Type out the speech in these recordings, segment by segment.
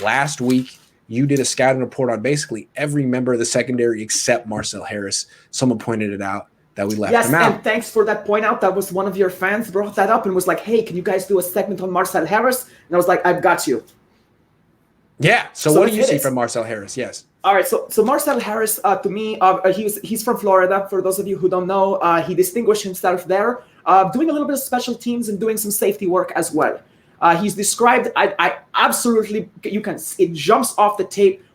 last week you did a scouting report on basically every member of the secondary except Marcell Harris. Someone pointed it out that we left him out. Yes, and thanks for that point out. That was one of your fans brought that up and was like, hey, can you guys do a segment on Marcell Harris? And I was like, I've got you. Yeah. So what do you see from Marcell Harris? Yes. All right. So Marcell Harris, to me, he's from Florida. For those of you who don't know, he distinguished himself there, doing a little bit of special teams and doing some safety work as well. He's described, I absolutely, it jumps off the tape.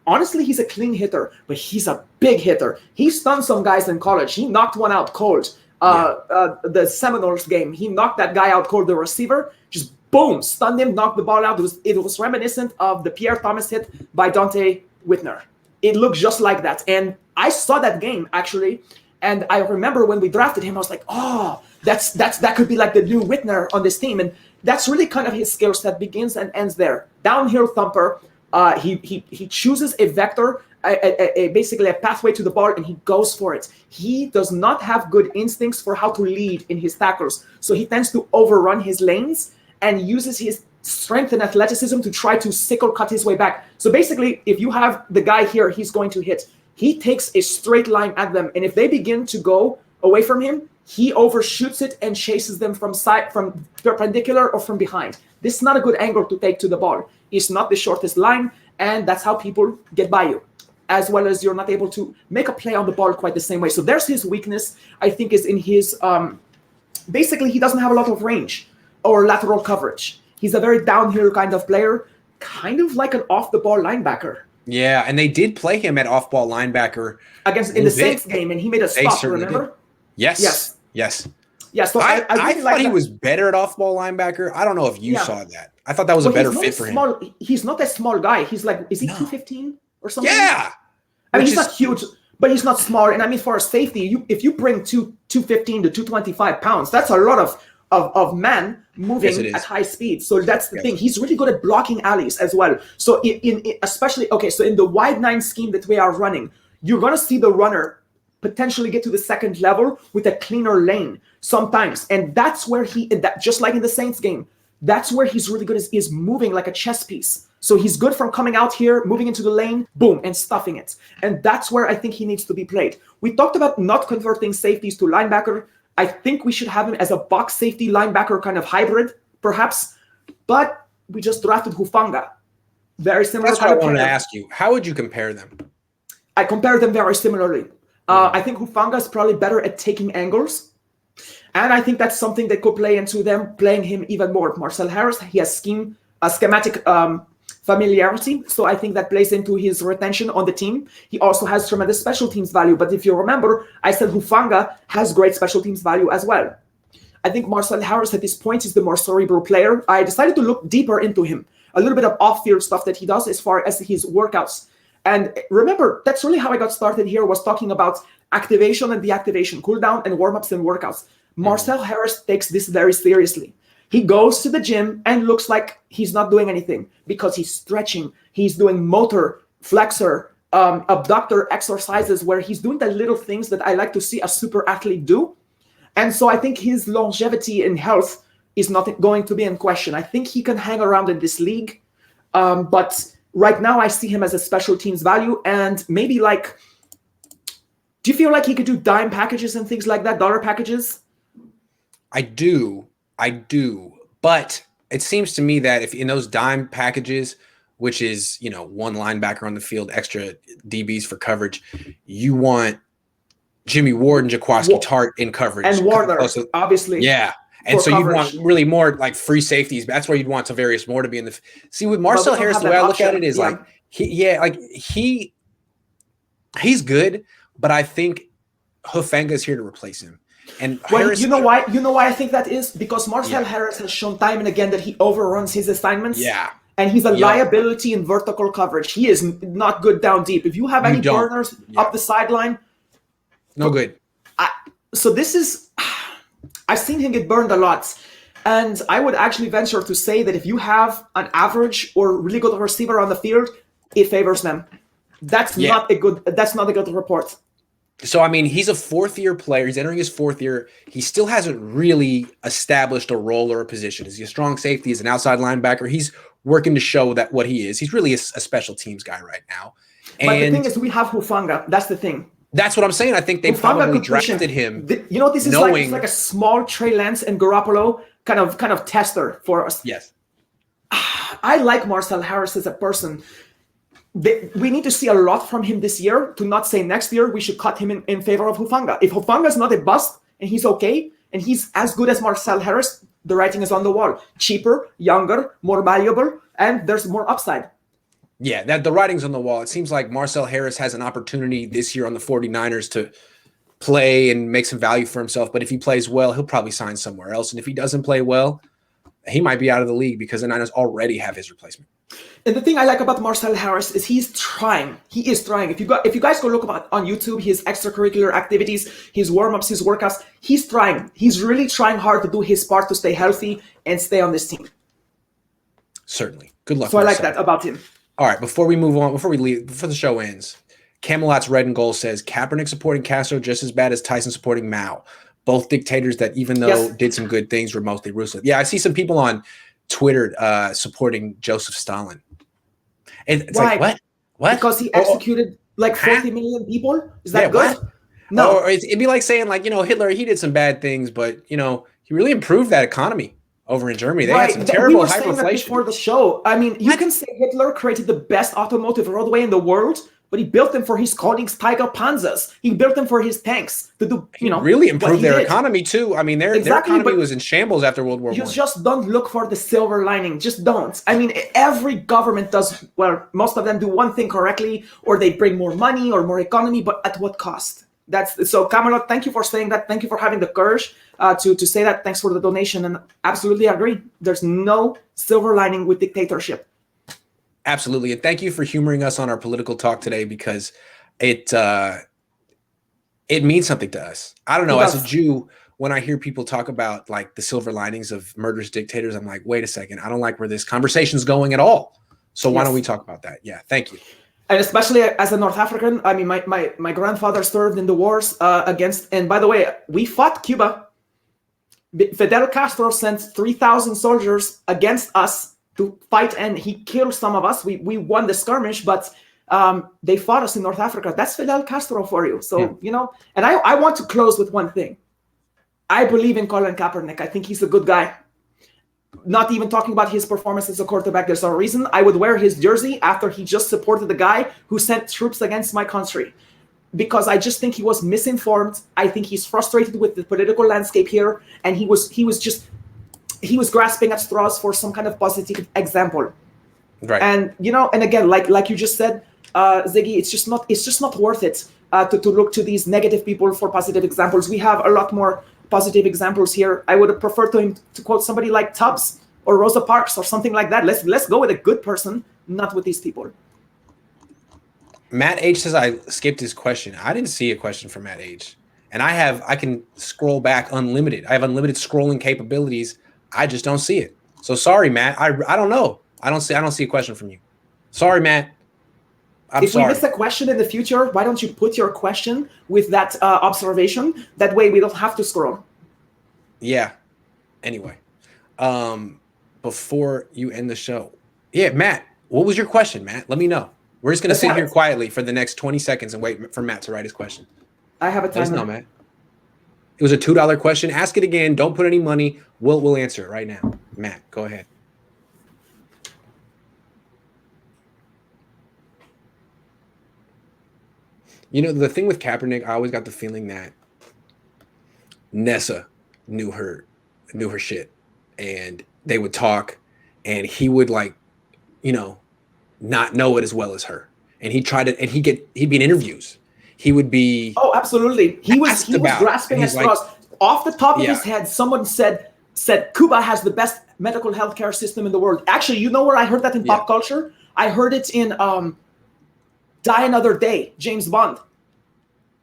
Honestly, he's a clean hitter, but he's a big hitter. He stunned some guys in college. He knocked one out cold. The Seminoles game, he knocked that guy out cold, the receiver, just boom, stunned him, knocked the ball out. It was reminiscent of the Pierre Thomas hit by Dante Whitner. It looked just like that. And I saw that game, actually, and I remember when we drafted him, I was like, oh, that could be like the new Whitner on this team. And that's really kind of his skill set, begins and ends there. Downhill thumper. He chooses a vector, basically a pathway to the ball, and he goes for it. He does not have good instincts for how to lead in his tackles, so he tends to overrun his lanes and uses his strength and athleticism to try to sickle cut his way back. So basically, if you have the guy here, he's going to hit. He takes a straight line at them, and if they begin to go away from him, he overshoots it and chases them from perpendicular or from behind. This is not a good angle to take to the ball. It's not the shortest line, and that's how people get by you, as well as you're not able to make a play on the ball quite the same way. So there's his weakness, I think, is in his, basically he doesn't have a lot of range or lateral coverage. He's a very downhill kind of player, kind of like an off-the-ball linebacker. Yeah, and they did play him at off-ball linebacker in the Saints game, and he made a stop, remember? Did. Yes. Yeah, so I really thought he was better at off-ball linebacker. I don't know if you saw that. I thought that was a better fit for him. He's not a small guy. He's like, is he 215 or something? Yeah. I mean, he's not huge, but he's not small. And I mean, for a safety, if you bring 215 to 225 pounds, that's a lot of men moving at high speed. So that's the thing. He's really good at blocking alleys as well. So so in the wide nine scheme that we are running, you're going to see the runner potentially get to the second level with a cleaner lane sometimes. And that's where just like in the Saints game, that's where he's really good, is moving like a chess piece. So he's good from coming out here, moving into the lane, boom, and stuffing it. And that's where I think he needs to be played. We talked about not converting safeties to linebacker. I think we should have him as a box safety linebacker kind of hybrid, perhaps. But we just drafted Hufanga. Very similar. That's what I wanted to ask you. How would you compare them? I compare them very similarly. I think Hufanga is probably better at taking angles. And I think that's something that could play into them playing him even more. Marcell Harris, he has schematic familiarity, so I think that plays into his retention on the team. He also has tremendous special teams value, but if you remember, I said Hufanga has great special teams value as well. I think Marcell Harris at this point is the more cerebral player. I decided to look deeper into him, a little bit of off-field stuff that he does as far as his workouts. And remember, that's really how I got started here, was talking about activation and deactivation, cooldown and warm-ups and workouts. Marcell Harris takes this very seriously. He goes to the gym and looks like he's not doing anything because he's stretching. He's doing motor, flexor, abductor exercises where he's doing the little things that I like to see a super athlete do. And so I think his longevity and health is not going to be in question. I think he can hang around in this league. But right now I see him as a special teams value, and maybe do you feel like he could do dime packages and things like that, dollar packages? I do. But it seems to me that if in those dime packages, which is, one linebacker on the field, extra DBs for coverage, you want Jimmy Ward and Jaquiski Tartt in coverage. And Warner, obviously. Yeah. And so coverage. You'd want really more like free safeties. That's where you'd want Tavarius Moore to be in the – see, with Marcell Harris, the way I look at it is he's good, but I think Hufanga is here to replace him. And Harris, you know why I think that is? Because Marcell Harris has shown time and again that he overruns his assignments. Yeah. And he's a liability in vertical coverage. He is not good down deep. If you have any corners up the sideline, no good. I've seen him get burned a lot. And I would actually venture to say that if you have an average or really good receiver on the field, it favors them. That's not a good report. So, I mean, he's a fourth-year player. He's entering his fourth year. He still hasn't really established a role or a position. Is he a strong safety? Is an outside linebacker? He's working to show that what he is. He's really a special teams guy right now. But the thing is, we have Hufanga. That's the thing. That's what I'm saying. I think they probably drafted him. You know, this is like, it's like a small Trey Lance and Garoppolo kind of tester for us. Yes. I like Marcell Harris as a person. We need to see a lot from him this year to not say next year we should cut him in favor of Hufanga. If Hufanga is not a bust and he's okay and he's as good as Marcell Harris, the writing is on the wall. Cheaper, younger, more valuable, and there's more upside. Yeah, that the writing's on the wall. It seems like Marcell Harris has an opportunity this year on the 49ers to play and make some value for himself. But if he plays well, he'll probably sign somewhere else. And if he doesn't play well, he might be out of the league because the Niners already have his replacement. And the thing I like about Marcell Harris is he's trying. He is trying. If you guys go look on YouTube, his extracurricular activities, his warm-ups, his workouts, he's trying. He's really trying hard to do his part to stay healthy and stay on this team. Certainly. Good luck. So I like that about him. All right, before we move on, before we leave, before the show ends, Camelot's Red and Gold says Kaepernick supporting Castro just as bad as Tyson supporting Mao. Both dictators that, even though did some good things, were mostly ruthless. Yeah, I see some people on Twitter supporting Joseph Stalin. And it's like, what? Because he executed like 40 million people? Is that good? What? No. Or it'd be like saying, like, Hitler, he did some bad things, but, he really improved that economy over in Germany. They had some terrible hyperinflation. Before the show. I mean, you can say Hitler created the best automotive roadway in the world, but he built them for his Tiger Panzers. He built them for his tanks to do, really improved their economy too. I mean, their economy was in shambles after World War I. You just don't look for the silver lining. Just don't. I mean, every government does, well, most of them do one thing correctly, or they bring more money or more economy, but at what cost? So Camelot, thank you for saying that. Thank you for having the courage to say that. Thanks for the donation, and absolutely agree. There's no silver lining with dictatorship. Absolutely, and thank you for humoring us on our political talk today, because it means something to us. I don't know, as a Jew, when I hear people talk about like the silver linings of murderous dictators, I'm like, wait a second, I don't like where this conversation's going at all. So why don't we talk about that? Yeah, thank you. And especially as a North African, I mean, my grandfather served in the wars against, and by the way, we fought Cuba. Fidel Castro sent 3,000 soldiers against us to fight, and he killed some of us. We won the skirmish, but they fought us in North Africa. That's Fidel Castro for you. So, and I want to close with one thing. I believe in Colin Kaepernick. I think he's a good guy. Not even talking about his performance as a quarterback. There's a reason I would wear his jersey after he just supported the guy who sent troops against my country. Because I just think he was misinformed. I think he's frustrated with the political landscape here. And he was grasping at straws for some kind of positive example. Right. And, and again, like you just said, Ziggy, it's just not worth it to look to these negative people for positive examples. We have a lot more positive examples here. I would have preferred to quote somebody like Tubbs or Rosa Parks or something like that. Let's go with a good person, not with these people. Matt H says I skipped his question. I didn't see a question from Matt H. And I can scroll back unlimited. I have unlimited scrolling capabilities. I just don't see it. So sorry, Matt. I don't know. I don't see a question from you. Sorry, Matt. If we miss a question in the future, why don't you put your question with that observation? That way we don't have to scroll. Yeah. Anyway, before you end the show. Yeah, Matt, what was your question, Matt? Let me know. We're just going to sit here quietly for the next 20 seconds and wait for Matt to write his question. I have a timer. Let us know, Matt. It was a $2 question. Ask it again. Don't put any money. We'll answer it right now. Matt, go ahead. The thing with Kaepernick, I always got the feeling that Nessa knew her shit, and they would talk, and he would not know it as well as her, and he'd be in interviews. He would be. Oh, absolutely. He was grasping at straws. Off the top of his head, someone said Cuba has the best medical healthcare system in the world. Actually, you know where I heard that in pop culture? I heard it in Die Another Day, James Bond.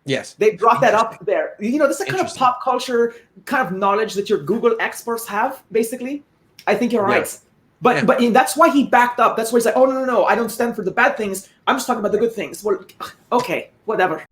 Yes. They brought that up there. This is the kind of pop culture kind of knowledge that your Google experts have, basically. I think you're right. But that's why he backed up. That's why he's like, oh, no, I don't stand for the bad things. I'm just talking about the good things. Well, okay, whatever.